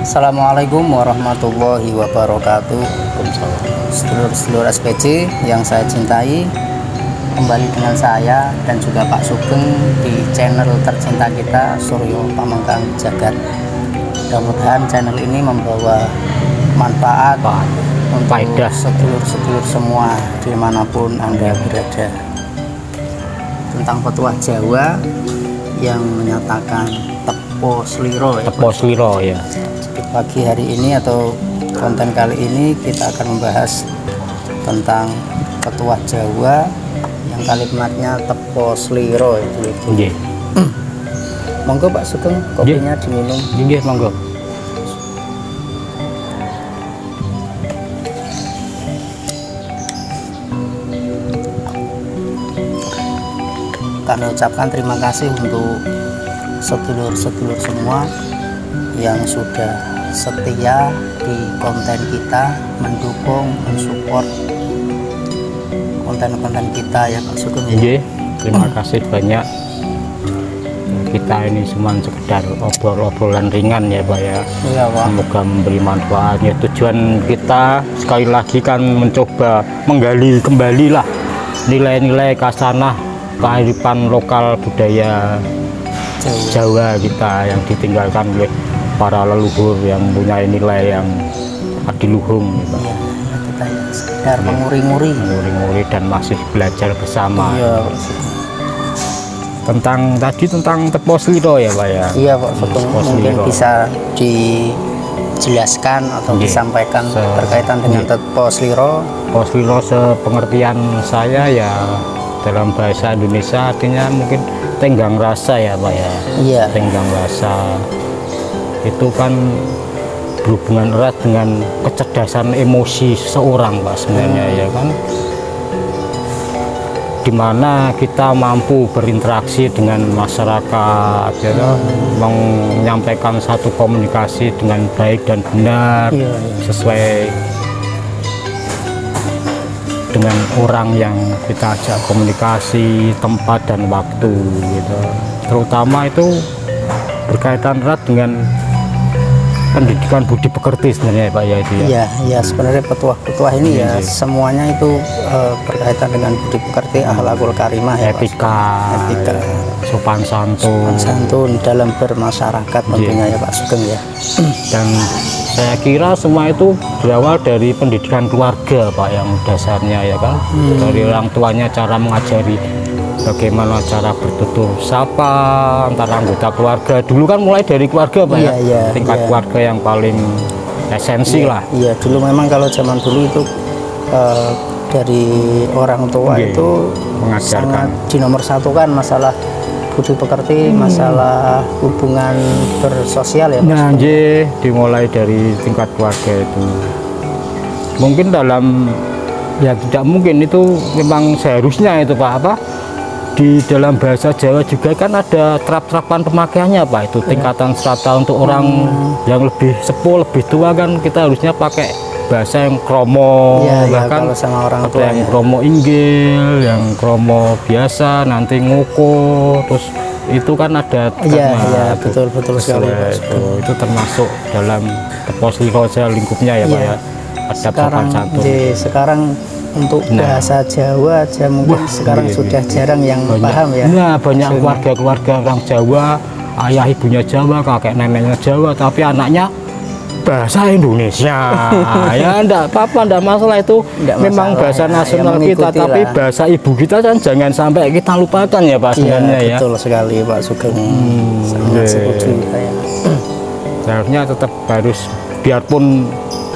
Assalamualaikum warahmatullahi wabarakatuh. Sedulur-sedulur SPC yang saya cintai, kembali dengan saya dan juga Pak Sugeng di channel tercinta kita, Suryo Pamengkang Jagat. Mudah-mudahan channel ini membawa manfaat untuk sedulur-sedulur semua dimanapun Anda berada, tentang petuah Jawa yang menyatakan tepo sliro. Tepo sliro ya. Pagi hari ini atau konten kali ini kita akan membahas tentang petuah Jawa yang kalimatnya tepo sliro itu. Monggo Pak Sugeng, kopinya diminum. Nggih, monggo. Kami ucapkan terima kasih untuk sedulur-sedulur semua yang sudah setia di konten kita, mendukung, mensupport konten-konten kita ya Pak Sugeng. Terima kasih banyak. Kita ini cuma sekedar obrol-obrolan ringan ya Pak ya. Iya Pak. Semoga memberi manfaat. Ya, tujuan kita sekali lagi kan mencoba menggali kembali lah nilai-nilai kasanah kearifan lokal budaya Jawa kita yang ditinggalkan oleh para leluhur yang mempunyai nilai yang adiluhung gitu. Iya, kita ya sekedar menguri-nguri dan masih belajar bersama. Iya, tentang tepo sliro ya Pak ya. Iya Pak Sugeng, mungkin bisa dijelaskan atau disampaikan berkaitan dengan tepo sliro. Tepo sliro sepengertian saya ya dalam bahasa Indonesia artinya mungkin tenggang rasa ya Pak ya. Iya. Tenggang rasa itu kan berhubungan erat dengan kecerdasan emosi seseorang Pak sebenarnya ya kan, dimana kita mampu berinteraksi dengan masyarakat ya, menyampaikan satu komunikasi dengan baik dan benar sesuai dengan orang yang kita ajak komunikasi, tempat dan waktu gitu. Terutama itu berkaitan erat dengan pendidikan budi pekerti sebenarnya Pak ya itu ya. Iya, sebenarnya petuah-petuah ini ya semuanya itu berkaitan dengan budi pekerti, akhlakul karimah ya, etika, sopan santun dalam bermasyarakat tentunya ya Pak Sugeng ya. Dan saya kira semua itu berawal dari pendidikan keluarga Pak yang dasarnya ya kan. Dari orang tuanya cara mengajari bagaimana cara bertutur sapa antara anggota keluarga. Dulu kan mulai dari keluarga Pak ya, tingkat keluarga yang paling esensi lah. Iya, dulu memang kalau zaman dulu itu dari orang tua itu sangat dinomorsatukan masalah budi pekerti, masalah hubungan bersosial ya Pak. Nah, dimulai dari tingkat keluarga itu. Mungkin dalam ya tidak mungkin itu memang seharusnya itu Pak apa? Di dalam bahasa Jawa juga kan ada terap-terapan pemakaiannya Pak, itu tingkatan strata untuk orang yang lebih sepuh, lebih tua kan kita harusnya pakai bahasa yang kromo, bahkan kalau sama orang ada tua yang kromo inggil, yang kromo biasa, nanti ngoko, terus itu kan ada betul sekali itu termasuk dalam tepo sliro lingkupnya ya Pak ya. Ada sopan santun. Sekarang untuk bahasa Jawa aja mungkin sekarang sudah jarang yang paham ya. Nah, banyak keluarga orang Jawa, ayah ibunya Jawa, kakek neneknya Jawa, tapi anaknya bahasa Indonesia. Ya enggak apa-apa, enggak masalah itu. Memang bahasa nasional kita, tapi bahasa ibu kita kan jangan sampai kita lupakan ya Pak sebenarnya ya. Betul sekali Pak Sugeng. Sangat setuju saya. Seharusnya tetap harus, biarpun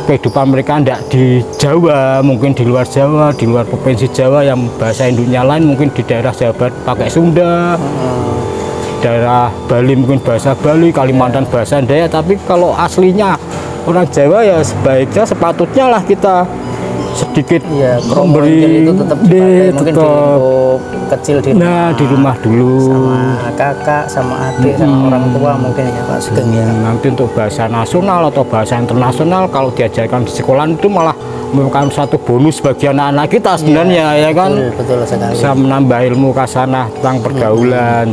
kehidupan mereka tidak di Jawa, mungkin di luar Jawa, di luar provinsi Jawa yang bahasa induknya lain, mungkin di daerah Jawa Barat pakai Sunda, daerah Bali mungkin bahasa Bali, Kalimantan bahasa Dayak, tapi kalau aslinya orang Jawa ya sebaiknya sepatutnya lah kita sedikit memberi itu tetap dipakai, mungkin di kecil di rumah dulu sama kakak, sama adik, sama orang tua mungkin ya Pak Sugeng ya. Nanti untuk bahasa nasional atau bahasa internasional kalau diajarkan di sekolah itu malah merupakan satu bonus bagi anak-anak kita sebenarnya ya kan. Betul sekali. Bisa menambah ilmu kasanah tentang pergaulan.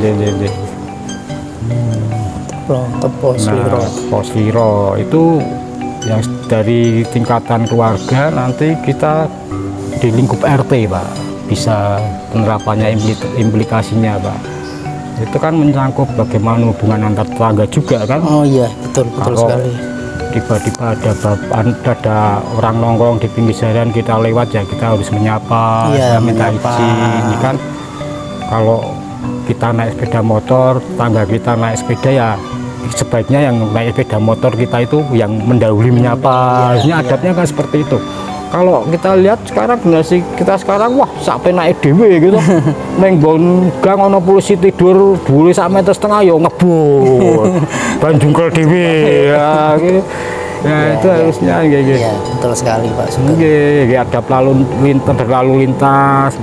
tepos liro. Tepos liro itu yang dari tingkatan keluarga, nanti kita di lingkup RT Pak bisa penerapannya, implikasinya Pak. Itu kan mencangkup bagaimana hubungan antar tetangga juga kan. Oh iya, betul sekali. Tiba-tiba ada orang nongkrong di pinggir jalan, kita lewat ya kita harus menyapa, minta izin kan. Kalau kita naik sepeda motor, tetangga kita naik sepeda ya sebaiknya yang naik sepeda motor kita itu yang mendahului menyapa. Harusnya adabnya kan seperti itu. Kalau kita lihat sekarang generasi kita sekarang, wah sampai naik dewe gitu. Neng gang ono polisi tidur boleh 1,5 meter yo ngebut. Banjungkel dewe ya gitu. Ya, itu harusnya gitu. Iya, betul sekali Pak Sugeng. Adab berlalu lintas,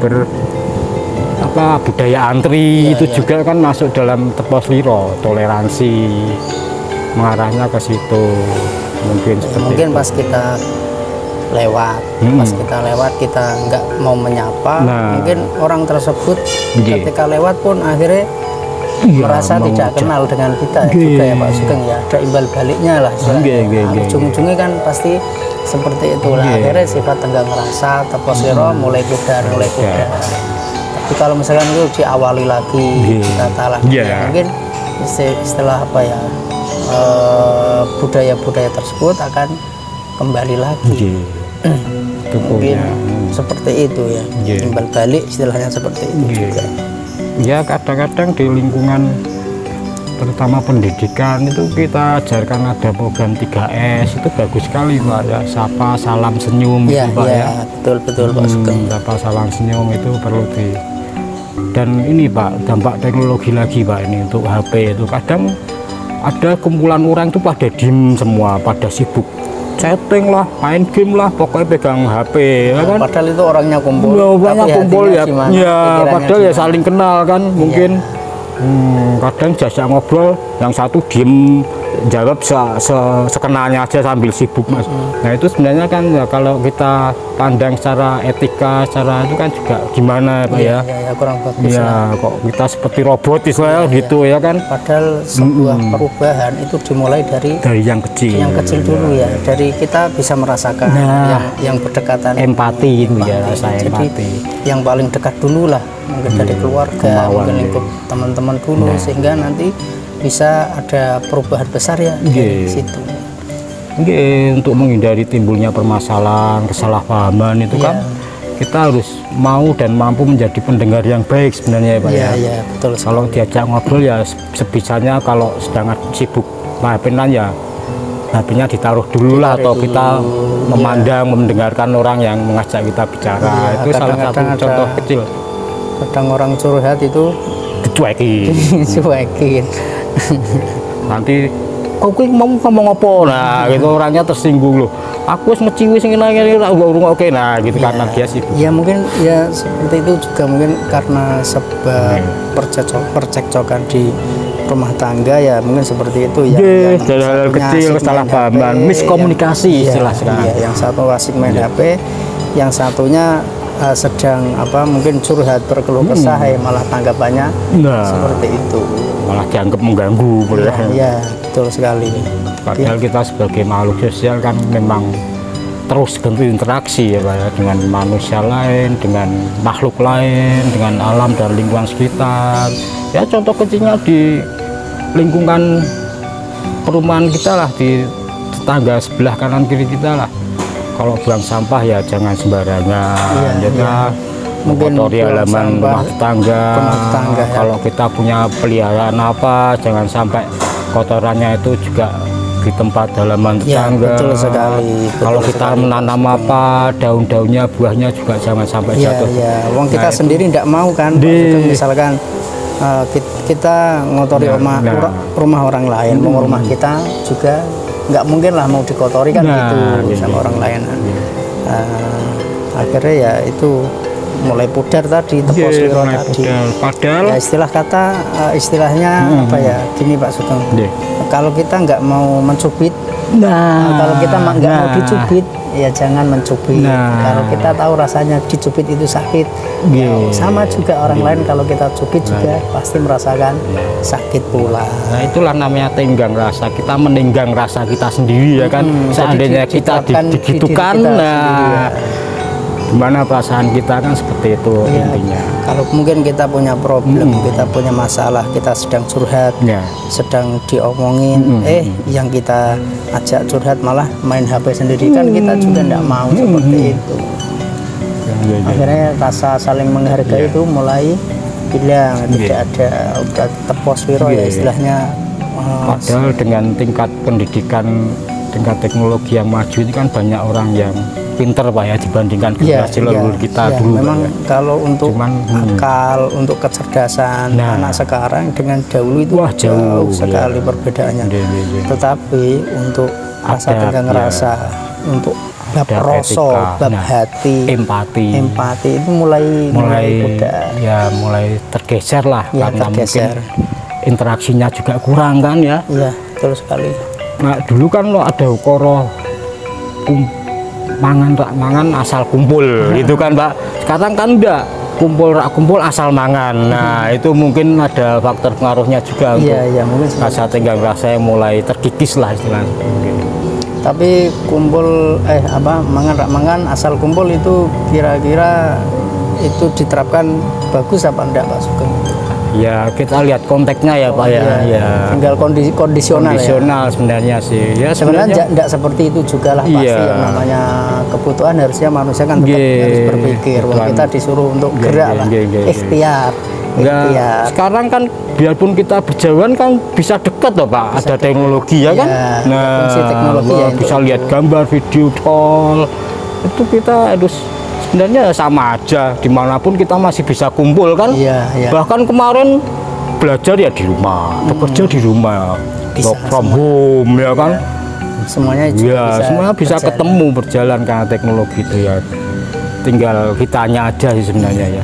budaya antri itu juga kan masuk dalam tepos liro, toleransi mengarahnya ke situ. Mungkin pas kita lewat, kita nggak mau menyapa, mungkin orang tersebut ketika lewat pun akhirnya merasa tidak kenal dengan kita juga ya Pak Sugeng ya. Ada imbal baliknya lah. Ujung-ujungnya kan pasti seperti itulah. Akhirnya sifat tenggang rasa, tepos liro mulai pudar. Tapi kalau misalkan itu diawali lagi, ditata lagi, mungkin istilah budaya-budaya tersebut akan kembali lagi. Mungkin seperti itu ya, timbal balik istilahnya seperti itu juga. Ya kadang-kadang di lingkungan terutama pendidikan itu kita ajarkan ada program 3S, itu bagus sekali Pak ya, sapa, salam, senyum gitu, Pak ya. Betul Pak Sugeng. Sapa, salam, senyum itu perlu dan ini Pak, dampak teknologi lagi Pak ini untuk HP itu kadang ada kumpulan orang itu pada diem semua, pada sibuk chatting lah, main game lah, pokoknya pegang HP ya kan. Padahal itu orangnya kumpul. Padahal ya saling kenal kan mungkin. Kadang jajak ngobrol, yang satu diem jawab sekenalnya aja sambil sibuk Mas. Nah itu sebenarnya kan ya, kalau kita pandang secara etika, secara itu kan juga gimana Pak ya? Kurang bagus. Kok kita seperti robot gitu ya kan? Padahal sebuah perubahan itu dimulai dari yang kecil. Yang kecil dulu ya. Dari kita bisa merasakan yang berdekatan. Empati itu ya, rasa empati. Yang paling dekat dulu lah, mungkin dari keluarga, mungkin lingkup teman-teman dulu, sehingga nanti bisa ada perubahan besar ya di situ. Untuk menghindari timbulnya permasalahan, kesalahpahaman itu kan kita harus mau dan mampu menjadi pendengar yang baik sebenarnya ya Pak ya. Betul. Kalau diajak ngobrol ya sebisanya, kalau sedang sibuk HP-an ya HP-nya ditaruh dulu lah, atau kita memandang, mendengarkan orang yang mengajak kita bicara. Itu salah satu contoh kecil. Kadang orang curhat itu dicuekin. Nanti kok mau ngomong apa, nah gitu orangnya tersinggung loh. Aku ngeciwi sing ngene oke, nah gitu karena dia sibuk. Ya mungkin ya seperti itu juga, mungkin karena sebab percekcokan di rumah tangga ya, mungkin seperti itu ya. Hal-hal kecil, kesalahpahaman, miskomunikasi istilah sekarang. Yang satu asik main HP, yang satunya sedang mungkin curhat berkeluh kesah, malah tanggapannya seperti itu. Malah dianggap mengganggu. Iya, betul sekali. Padahal kita sebagai makhluk sosial kan memang terus berinteraksi ya Pak ya, dengan manusia lain, dengan makhluk lain, dengan alam dan lingkungan sekitar. Ya contoh kecilnya di lingkungan perumahan kita lah, di tetangga sebelah kanan kiri kita lah. Kalau buang sampah ya jangan sembarangan, mengotori halaman rumah tetangga. Kalau kita punya peliharaan apa, jangan sampai kotorannya itu juga di tempat halaman tetangga. Betul sekali. Kalau kita menanam apa, daun-daunnya, buahnya juga jangan sampai jatuh. Wong kita sendiri tidak mau kan, misalkan kita ngotori rumah orang lain, mau rumah kita juga nggak mungkin lah mau dikotori kan sama orang lain. Akhirnya ya itu mulai pudar tadi, tepos liro tadi. Padahal ya istilahnya gini Pak Sugeng. Kalau kita nggak mau mencubit Kalau kita nggak mau dicubit, ya jangan mencubit. Kalau kita tahu rasanya dicubit itu sakit, ya sama juga orang lain kalau kita cubit juga pasti merasakan sakit pula. Nah itulah namanya tenggang rasa. Kita menenggang rasa kita sendiri ya kan. Seandainya kita digitukan, gimana perasaan kita kan seperti itu intinya. Kalau mungkin kita punya problem, kita punya masalah, kita sedang curhat, sedang diomongin, yang kita ajak curhat malah main HP sendiri, kan kita juga tidak mau seperti itu. Akhirnya rasa saling menghargai itu mulai hilang, tidak ada udah tepos wiro ya istilahnya. Padahal dengan tingkat pendidikan, tingkat teknologi yang maju ini kan banyak orang yang pinter Pak ya dibandingkan generasi leluhur kita dulu. Memang ya. Kalau untuk akal, untuk kecerdasan anak sekarang dengan dahulu itu jauh sekali perbedaannya. Tetapi untuk rasa tenggang rasa, untuk bab rasa, bab hati, empati itu mulai tergeser lah karena mungkin interaksinya juga kurang kan ya. Iya, betul sekali. Nah dulu kan lo ada ukoro mangan asal kumpul gitu kan Pak. Sekarang kan enggak, kumpul asal mangan. Nah itu mungkin ada faktor pengaruhnya juga untuk mungkin rasa tenggang rasa yang mulai terkikis lah istilahnya. Tapi kumpul mangan asal kumpul itu kira-kira itu diterapkan bagus apa enggak Pak Sugeng? Ya kita lihat konteksnya ya Pak ya. Tinggal kondisional ya. Sebenarnya sih. Ya sebenarnya enggak seperti itu juga lah pasti yang namanya kebutuhan harusnya manusia kan tetap harus berpikir. Kita disuruh untuk gerak lah, ikhtiar. Sekarang kan biarpun kita berjauhan kan bisa dekat loh Pak, ada teknologi ya kan. Fungsi teknologi bisa lihat gambar, video call. Itu kita harus sebenarnya sama aja, dimanapun kita masih bisa kumpul kan. Bahkan kemarin belajar ya di rumah, bekerja di rumah, work from home ya kan. Semuanya semuanya bisa ketemu berjalan karena teknologi itu ya. Tinggal kitanya aja sih sebenarnya ya.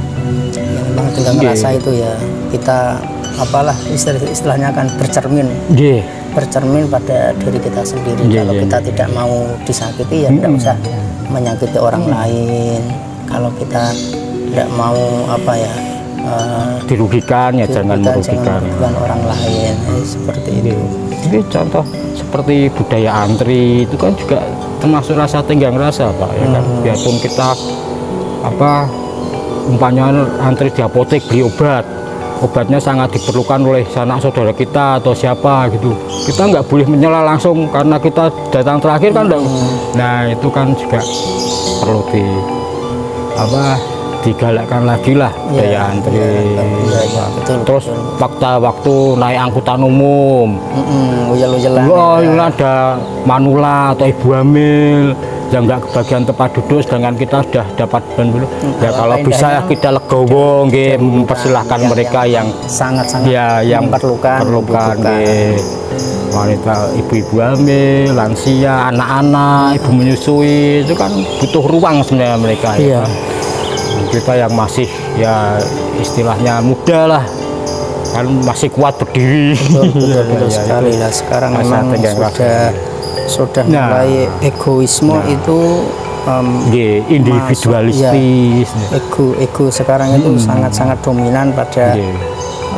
Memang tenggang rasa itu ya kita istilahnya kan bercermin. Bercermin pada diri kita sendiri. Kalau kita tidak mau disakiti ya tidak usah menyakiti orang lain. Kalau kita tidak mau dirugikan ya jangan merugikan orang lain seperti itu. Jadi contoh seperti budaya antri itu kan juga termasuk rasa tenggang rasa Pak ya kan. Biarpun kita umpamanya antri di apotek beli obatnya sangat diperlukan oleh sanak saudara kita atau siapa gitu, kita nggak boleh menyela langsung karena kita datang terakhir kan nah itu kan juga perlu digalakkan lagi lah daya antri. Terus waktu naik angkutan umum ada manula atau ibu hamil yang nggak kebagian tempat duduk, sedangkan kita sudah dapat dulu ya kalau bisa kita legowo mempersilahkan mereka yang sangat-sangat yang perlukan wanita, ibu-ibu hamil, lansia, anak-anak, ibu menyusui, itu kan butuh ruang sebenarnya mereka ya. Kita yang masih ya istilahnya muda lah kan masih kuat berdiri. Betul sekali lah. Sekarang memang sudah mulai egoisme itu individualistis. Ego sekarang itu sangat-sangat dominan pada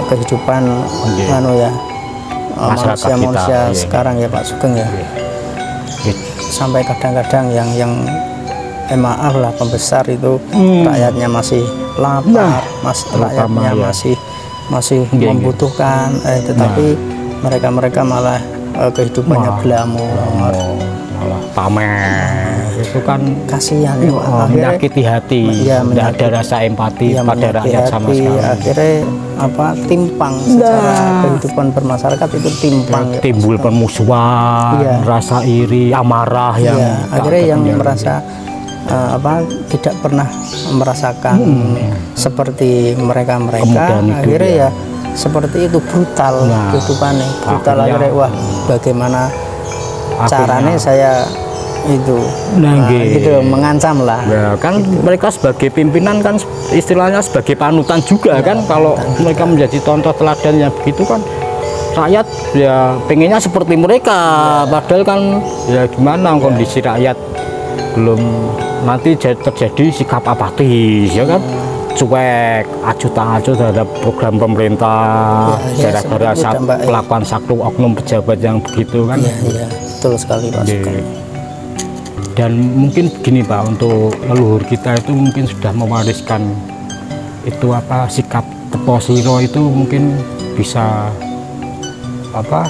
kehidupan manusia sekarang ya Pak Sugeng ya. Sampai kadang-kadang yang maaf lah pembesar itu rakyatnya masih lapar, rakyatnya masih membutuhkan, tetapi mereka malah kehidupannya glamor, malah pamer. Itu kan kasihan menyakiti hati, tidak ada rasa empati pada rakyat sama sekali. Akhirnya timpang secara kehidupan bermasyarakat itu timpang. Timbul permusuhan, rasa iri, amarah akhirnya yang merasa tidak pernah merasakan seperti mereka akhirnya ya seperti itu brutal kehidupannya, brutal akhirnya wah bagaimana caranya saya itu gitu mengancam lah kan mereka sebagai pimpinan kan istilahnya sebagai panutan juga kan, kalau mereka menjadi contoh teladan yang begitu kan rakyat ya pengennya seperti mereka, padahal kan ya gimana kondisi rakyat belum, nanti terjadi sikap apatis ya kan, cuek, acuh tak acuh terhadap program pemerintah, gara-gara melakukan satu oknum pejabat yang begitu kan. Iya, betul sekali Pak Sugeng. Dan mungkin gini Pak, untuk leluhur kita itu mungkin sudah mewariskan itu apa, sikap teposiro itu mungkin bisa apa,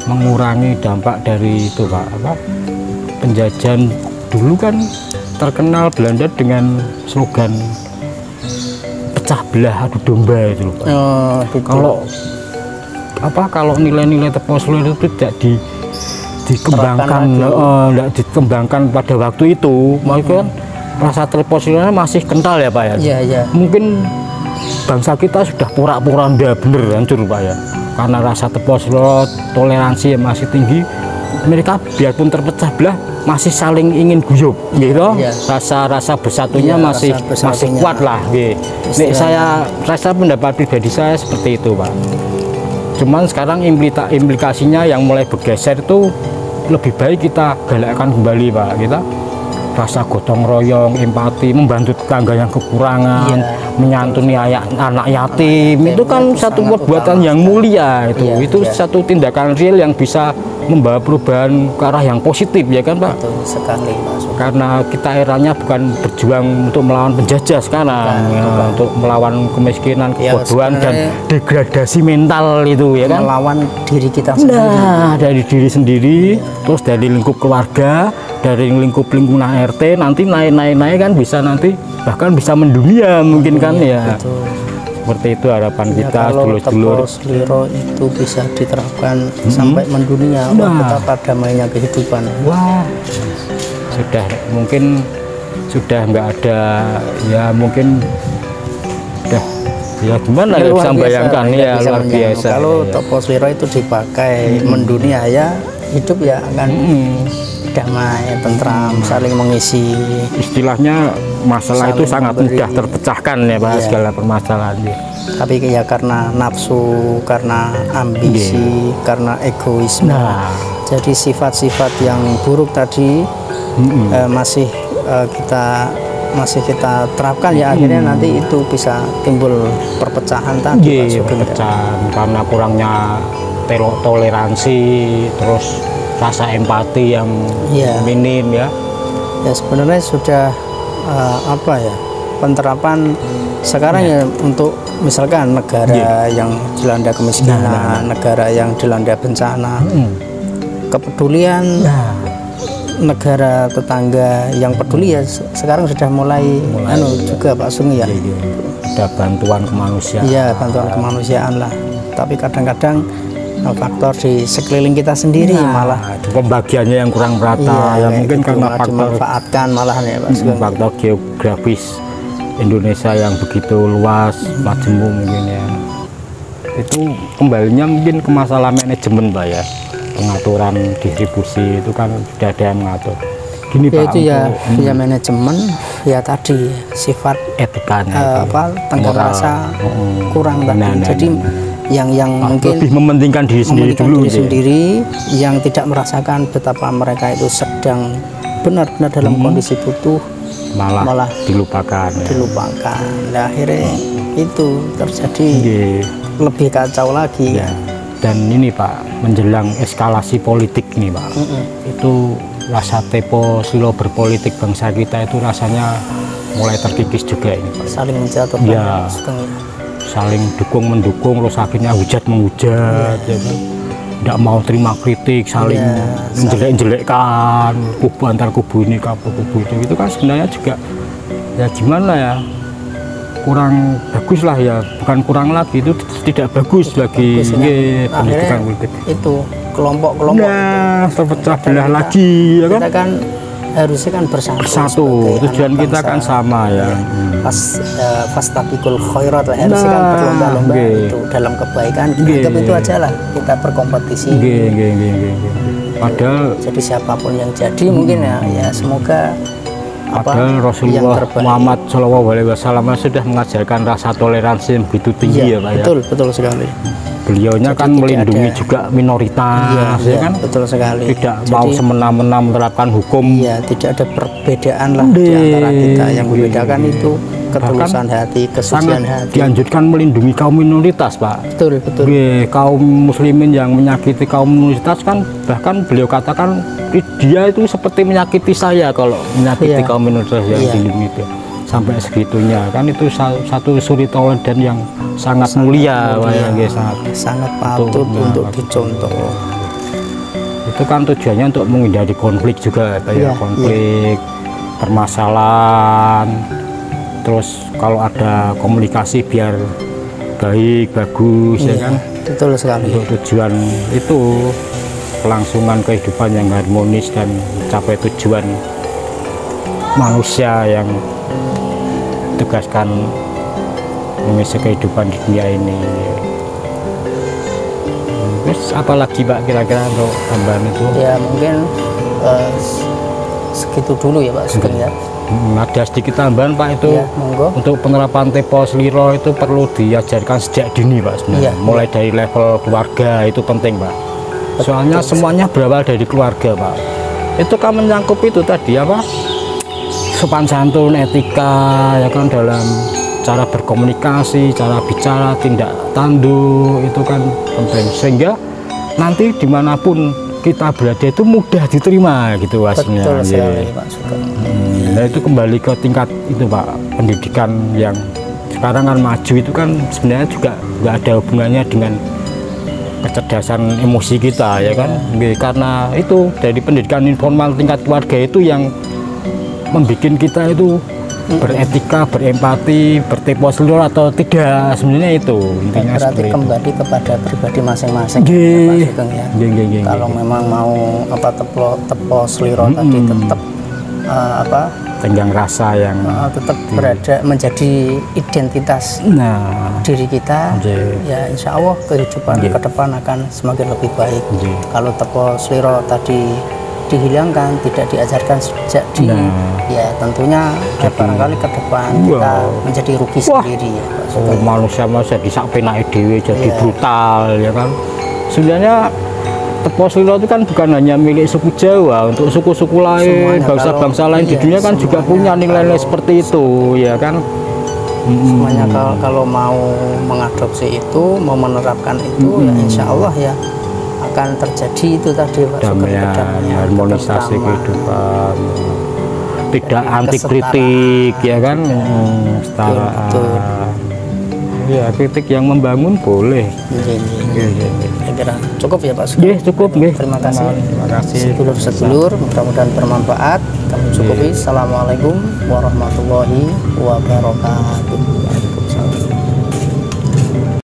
mengurangi dampak dari itu Pak, apa, penjajahan. Dulu kan terkenal Belanda dengan slogan pecah belah adu domba itu loh Pak. Kalau apa, kalau nilai-nilai teposiro itu tidak dikembangkan pada waktu itu, mungkin rasa teposironya masih kental ya Pak ya. Iya. Mungkin bangsa kita sudah porak-poranda bener hancur Pak ya, karena rasa teposiro, toleransi yang masih tinggi. Mereka biarpun terpecah belah masih saling ingin guyup gitu. Rasa bersatunya masih kuat lah gitu. Nih, saya rasa pendapat pribadi saya seperti itu Pak. Cuman sekarang implikasinya yang mulai bergeser itu lebih baik kita galakkan kembali Pak, kita rasa gotong royong, empati, membantu tetangga yang kekurangan, menyantuni anak yatim, itu kan satu perbuatan yang mulia, itu satu tindakan real yang bisa membawa perubahan ke arah yang positif ya kan Pak. Betul sekali Pak. Karena kita eranya bukan berjuang untuk melawan penjajah sekarang, untuk melawan kemiskinan, kebodohan dan degradasi mental itu ya kan. Melawan diri kita sendiri. Nah, dari diri sendiri, terus dari lingkup keluarga, dari lingkup lingkungan RT, nanti naik kan bisa, nanti bahkan bisa mendunia mungkin kan ya. Betul. Seperti itu harapan kita dulur-dulur. Teposiro itu bisa diterapkan sampai mendunia. Betapa damainya kehidupan. Wah, sudah nggak ada ya, mungkin udah ya gimana ya, bisa bayangkan ya, luar biasa. Kalau teposiro itu dipakai mendunia ya, hidup ya akan damai, tentram, saling mengisi. Istilahnya masalah itu sangat mudah terpecahkan ya Pak, segala permasalahan. Tapi ya karena nafsu, karena ambisi, karena egoisme. Jadi sifat-sifat yang buruk tadi masih kita terapkan ya, akhirnya nanti itu bisa timbul perpecahan tadi Pak Sugeng. Karena kurangnya toleransi, terus rasa empati yang minim ya. Ya sebenarnya sudah apa ya, penerapan sekarang ya untuk misalkan negara yang dilanda kemiskinan, negara yang dilanda bencana, kepedulian negara tetangga yang peduli ya sekarang sudah mulai juga Pak Sugeng ya. Ada bantuan kemanusiaan. Iya, bantuan kemanusiaan lah. Tapi kadang-kadang faktor di sekeliling kita sendiri malah pembagiannya yang kurang merata, ya mungkin karena faktor dimanfaatkan malahan ya Pak Sugeng. Faktor geografis Indonesia yang begitu luas, majemuk mungkin ya. Itu kembalinya mungkin ke masalah manajemen Pak ya. Pengaturan distribusi itu kan sudah ada yang mengatur. Gini ya, Pak, itu ya manajemen ya tadi sifat etikanya tenggang rasa kurang tadi. Jadi yang mungkin lebih mementingkan diri sendiri dulu, sendiri, yang tidak merasakan betapa mereka itu sedang benar-benar dalam kondisi butuh, malah dilupakan. Nah, akhirnya itu terjadi lebih kacau lagi. Dan ini Pak, menjelang eskalasi politik nih Pak, itu rasa teposiro berpolitik bangsa kita itu rasanya mulai terkikis juga ini Pak. Saling menjatuhkan ya, saling dukung-mendukung, terus akhirnya hujat-menghujat ya kan? Tidak mau terima kritik, saling menjelek-jelekkan kubu antar kubu ini, kubu itu kan sebenarnya juga ya gimana ya, kurang bagus lah ya, bukan kurang lagi, itu tidak bagus lagi pendidikan politik. Itu kelompok-kelompok terpecah belah lagi ya kan. Kita kan harusnya kan bersatu, tujuan kita kan sama ya. Fastabiqul khairat lah, harusnya kan berlomba-lomba itu dalam kebaikan. Anggap itu aja lah, kita berkompetisi. Padahal jadi siapapun yang jadi mungkin ya semoga padahal Rasulullah Muhammad SAW sudah mengajarkan rasa toleransi yang begitu tinggi ya Pak ya. Betul sekali. beliaunya kan melindungi juga minoritas, ya kan? Betul sekali. Tidak mau semena-mena menerapkan hukum. Iya, tidak ada perbedaan lah di antara kita. Yang membedakan itu ketulusan hati, kesucian hati. Dianjurkan melindungi kaum minoritas, Pak. Betul, betul. Kaum muslimin yang menyakiti kaum minoritas kan, bahkan beliau katakan dia itu seperti menyakiti saya kalau menyakiti kaum minoritas yang dilindungi itu. Sampai segitunya kan, itu satu suri tauladan yang sangat mulia, sangat patut untuk dicontoh. Itu kan tujuannya untuk menghindari konflik juga, konflik, permasalahan. Terus kalau ada komunikasi biar baik, bagus, ya kan? Betul sekali. Untuk tujuan itu, kelangsungan kehidupan yang harmonis dan mencapai tujuan manusia yang tugaskan mengisi kehidupan di dunia ini. Terus apalagi Pak kira-kira untuk tambahan itu? Ya mungkin segitu dulu ya Pak Sugeng ya. Ada sedikit tambahan Pak itu, untuk penerapan Tepo Sliro itu perlu diajarkan sejak dini Pak sebenarnya. Mulai dari level keluarga itu penting Pak. Soalnya semuanya berawal dari keluarga Pak. Itu kan menyangkut itu tadi apa? Sopan santun, etika, ya kan, dalam cara berkomunikasi, cara bicara, tindak tanduk, itu kan penting. Sehingga nanti dimanapun kita berada itu mudah diterima gitu hasilnya. Betul sekali Pak Sugeng. Nah itu kembali ke tingkat itu Pak, pendidikan yang sekarang kan maju itu kan sebenarnya juga nggak ada hubungannya dengan kecerdasan emosi kita, ya kan. Karena itu dari pendidikan informal tingkat keluarga itu yang membuat kita itu beretika, berempati, bertepo sliro atau tidak, sebenarnya itu intinya. Berarti kembali kepada pribadi masing-masing ya, Pak Sugeng ya. Kalau memang mau tepo sliro tadi tetap tenggang rasa yang tetap berada menjadi identitas diri kita, ya insya Allah kehidupan ke depan akan semakin lebih baik. Kalau tepo sliro tadi dihilangkan, tidak diajarkan sejak dini, ya tentunya barangkali ke depan kita menjadi rugi sendiri ya, manusia bisa penake dhewe jadi brutal, ya kan. Sebenarnya Tepo Sliro itu kan bukan hanya milik suku Jawa, untuk suku-suku lain, bangsa-bangsa lain di dunia kan juga punya nilai-nilai seperti itu, ya kan. Semuanya kalau mau mengadopsi itu, mau menerapkan itu, ya insya Allah ya akan terjadi itu tadi Pak Sugeng, harmonisasi kehidupan, tidak anti kritik, ya kan. Ya kritik yang membangun boleh. Kira cukup ya Pak Sugeng. Cukup. Terima kasih. Sedulur-sedulur, mudah-mudahan bermanfaat. Kami cukupi. Assalamualaikum warahmatullahi wabarakatuh.